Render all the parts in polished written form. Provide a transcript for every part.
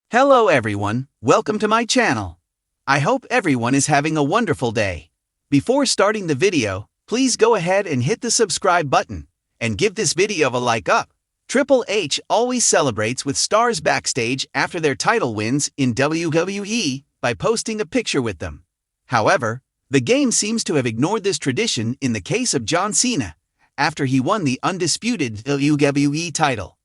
Hello everyone, welcome to my channel. I hope everyone is having a wonderful day. Before starting the video, please go ahead and hit the subscribe button, and give this video a like up. Triple H always celebrates with stars backstage after their title wins in WWE by posting a picture with them. However, the game seems to have ignored this tradition in the case of John Cena, after he won the undisputed WWE title.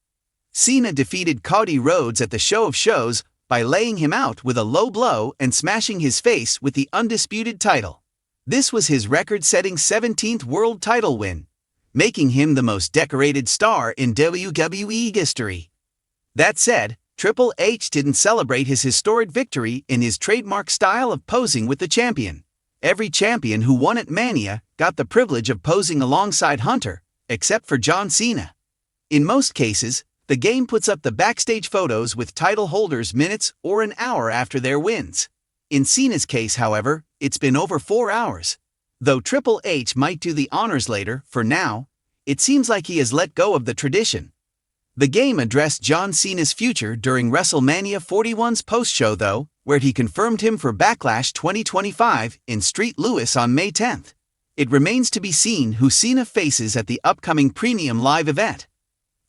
Cena defeated Cody Rhodes at the Show of Shows by laying him out with a low blow and smashing his face with the undisputed title. This was his record-setting 17th world title win, making him the most decorated star in WWE history. That said, Triple H didn't celebrate his historic victory in his trademark style of posing with the champion. Every champion who won at Mania got the privilege of posing alongside Hunter, except for John Cena. In most cases, the game puts up the backstage photos with title holders minutes or an hour after their wins. In Cena's case, however, it's been over 4 hours. Though Triple H might do the honors later, for now, it seems like he has let go of the tradition. The game addressed John Cena's future during WrestleMania 41's post-show though, where he confirmed him for Backlash 2025 in St. Louis on May 10th. It remains to be seen who Cena faces at the upcoming premium live event.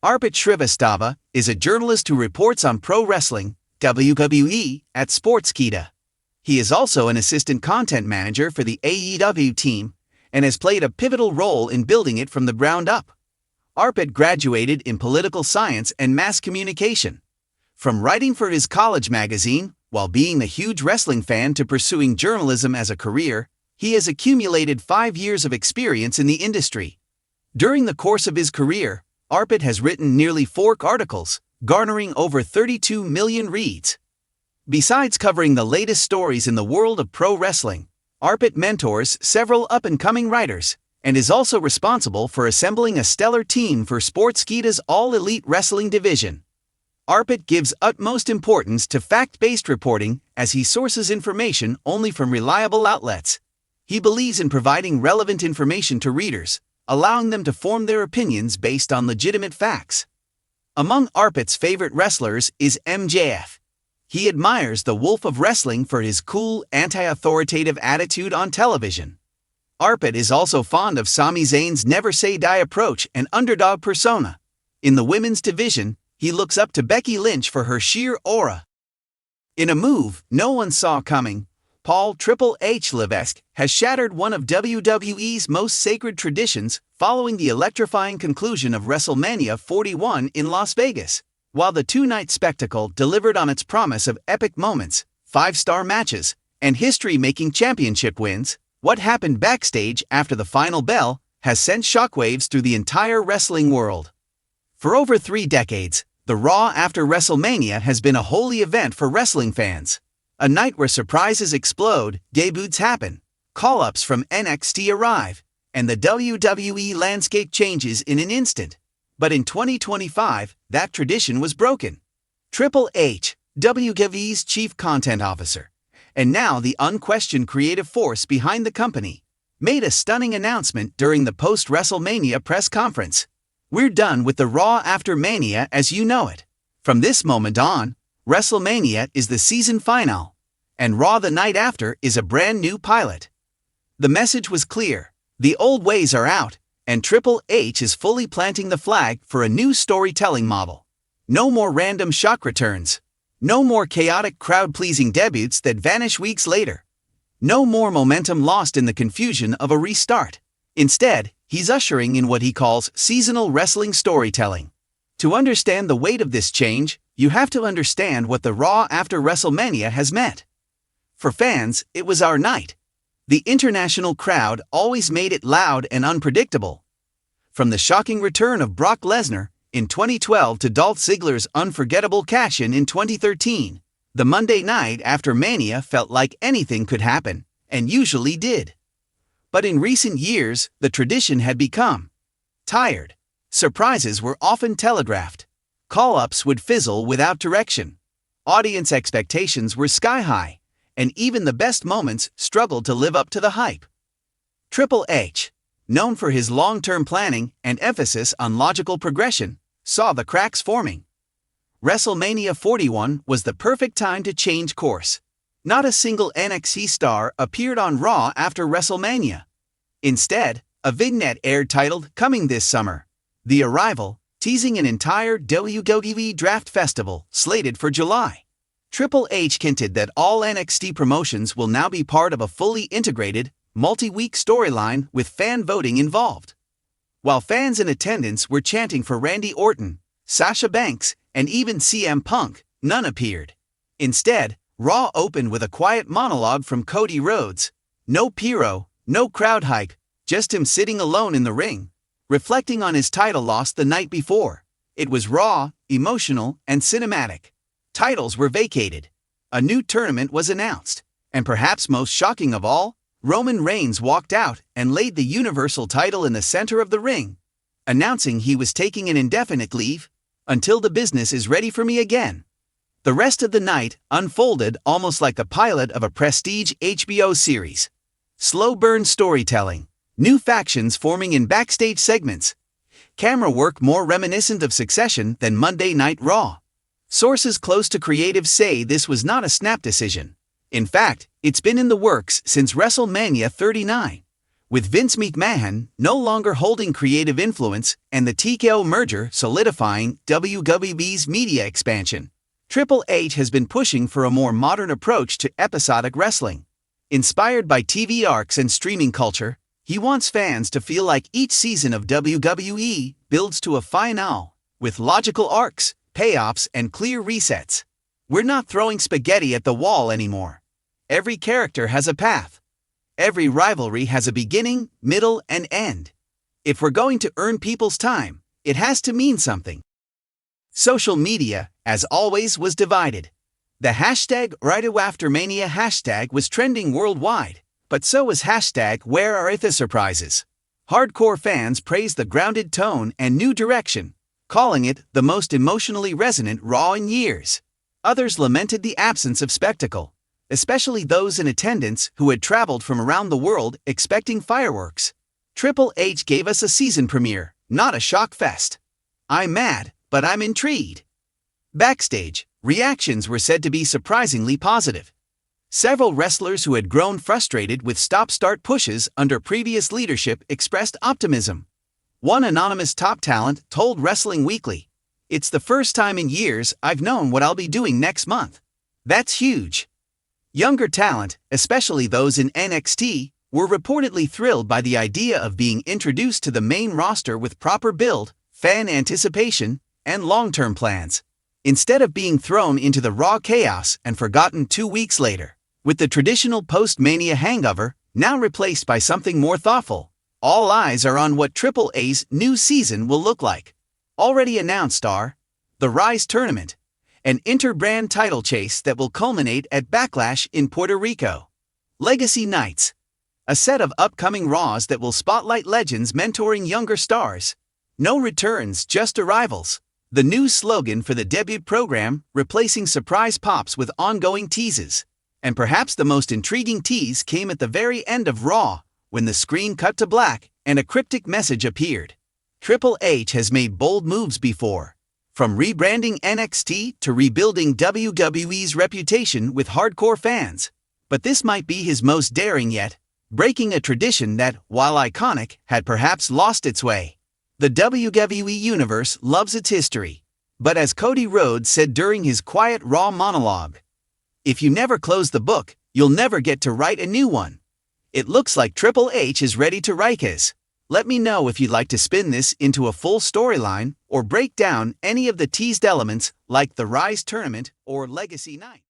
Arpit Shrivastava is a journalist who reports on pro wrestling, WWE, at Sportskeeda. He is also an assistant content manager for the AEW team and has played a pivotal role in building it from the ground up. Arpit graduated in political science and mass communication. From writing for his college magazine, while being a huge wrestling fan, to pursuing journalism as a career, he has accumulated 5 years of experience in the industry. During the course of his career, Arpit has written nearly 4 articles, garnering over 32 million reads. Besides covering the latest stories in the world of pro wrestling, Arpit mentors several up-and-coming writers, and is also responsible for assembling a stellar team for Sportskeeda's all-elite wrestling division. Arpit gives utmost importance to fact-based reporting as he sources information only from reliable outlets. He believes in providing relevant information to readers, allowing them to form their opinions based on legitimate facts. Among Arpit's favorite wrestlers is MJF. He admires the Wolf of Wrestling for his cool, anti-authoritative attitude on television. Arpit is also fond of Sami Zayn's never say die approach and underdog persona. In the women's division, he looks up to Becky Lynch for her sheer aura. In a move no one saw coming, Paul Triple H Levesque has shattered one of WWE's most sacred traditions following the electrifying conclusion of WrestleMania 41 in Las Vegas. While the 2-night spectacle delivered on its promise of epic moments, 5-star matches, and history-making championship wins, what happened backstage after the final bell has sent shockwaves through the entire wrestling world. For over 3 decades, the Raw after WrestleMania has been a holy event for wrestling fans. A night where surprises explode, debuts happen, call-ups from NXT arrive, and the WWE landscape changes in an instant. But in 2025, that tradition was broken. Triple H, WWE's chief content officer, and now the unquestioned creative force behind the company, made a stunning announcement during the post-WrestleMania press conference. We're done with the Raw after Mania as you know it. From this moment on, WrestleMania is the season finale, and Raw the night after is a brand new pilot. The message was clear: the old ways are out, and Triple H is fully planting the flag for a new storytelling model. No more random shock returns. No more chaotic crowd-pleasing debuts that vanish weeks later. No more momentum lost in the confusion of a restart. Instead, he's ushering in what he calls seasonal wrestling storytelling. To understand the weight of this change, you have to understand what the Raw after WrestleMania has meant. For fans, it was our night. The international crowd always made it loud and unpredictable. From the shocking return of Brock Lesnar in 2012 to Dolph Ziggler's unforgettable cash-in in 2013, the Monday night after Mania felt like anything could happen, and usually did. But in recent years, the tradition had become tired. Surprises were often telegraphed. Call-ups would fizzle without direction. Audience expectations were sky-high, and even the best moments struggled to live up to the hype. Triple H, known for his long-term planning and emphasis on logical progression, saw the cracks forming. WrestleMania 41 was the perfect time to change course. Not a single NXT star appeared on Raw after WrestleMania. Instead, a vignette aired titled "Coming This Summer." The arrival, teasing an entire WWE Draft Festival slated for July. Triple H hinted that all NXT promotions will now be part of a fully integrated, multi-week storyline with fan voting involved. While fans in attendance were chanting for Randy Orton, Sasha Banks, and even CM Punk, none appeared. Instead, Raw opened with a quiet monologue from Cody Rhodes. No pyro, no crowd hype, just him sitting alone in the ring, reflecting on his title loss the night before. It was raw, emotional, and cinematic. Titles were vacated. A new tournament was announced. And perhaps most shocking of all, Roman Reigns walked out and laid the Universal title in the center of the ring, announcing he was taking an indefinite leave, until the business is ready for me again. The rest of the night unfolded almost like the pilot of a prestige HBO series. Slow burn storytelling, new factions forming in backstage segments, camera work more reminiscent of Succession than Monday Night Raw. Sources close to creative say this was not a snap decision. In fact, it's been in the works since WrestleMania 39. With Vince McMahon no longer holding creative influence and the TKO merger solidifying WWE's media expansion, Triple H has been pushing for a more modern approach to episodic wrestling. Inspired by TV arcs and streaming culture, he wants fans to feel like each season of WWE builds to a finale, with logical arcs, payoffs, and clear resets. We're not throwing spaghetti at the wall anymore. Every character has a path. Every rivalry has a beginning, middle, and end. If we're going to earn people's time, it has to mean something. Social media, as always, was divided. The hashtag #RightAfterMania hashtag was trending worldwide, but so was hashtag Where Are the Surprises. Hardcore fans praised the grounded tone and new direction, calling it the most emotionally resonant Raw in years. Others lamented the absence of spectacle, especially those in attendance who had traveled from around the world expecting fireworks. Triple H gave us a season premiere, not a shock fest. I'm mad, but I'm intrigued. Backstage, reactions were said to be surprisingly positive. Several wrestlers who had grown frustrated with stop-start pushes under previous leadership expressed optimism. One anonymous top talent told Wrestling Weekly, "It's the first time in years I've known what I'll be doing next month." That's huge. Younger talent, especially those in NXT, were reportedly thrilled by the idea of being introduced to the main roster with proper build, fan anticipation, and long-term plans, instead of being thrown into the Raw chaos and forgotten 2 weeks later. With the traditional post-Mania hangover now replaced by something more thoughtful, all eyes are on what Triple A's new season will look like. Already announced are the Rise Tournament, an inter-brand title chase that will culminate at Backlash in Puerto Rico. Legacy Nights, a set of upcoming Raws that will spotlight legends mentoring younger stars. No returns, just arrivals. The new slogan for the debut program, replacing surprise pops with ongoing teases. And perhaps the most intriguing tease came at the very end of Raw, when the screen cut to black and a cryptic message appeared. Triple H has made bold moves before, from rebranding NXT to rebuilding WWE's reputation with hardcore fans. But this might be his most daring yet, breaking a tradition that, while iconic, had perhaps lost its way. The WWE Universe loves its history. But as Cody Rhodes said during his quiet Raw monologue, "If you never close the book, you'll never get to write a new one." It looks like Triple H is ready to write his. Let me know if you'd like to spin this into a full storyline or break down any of the teased elements like the Rise Tournament or Legacy Night.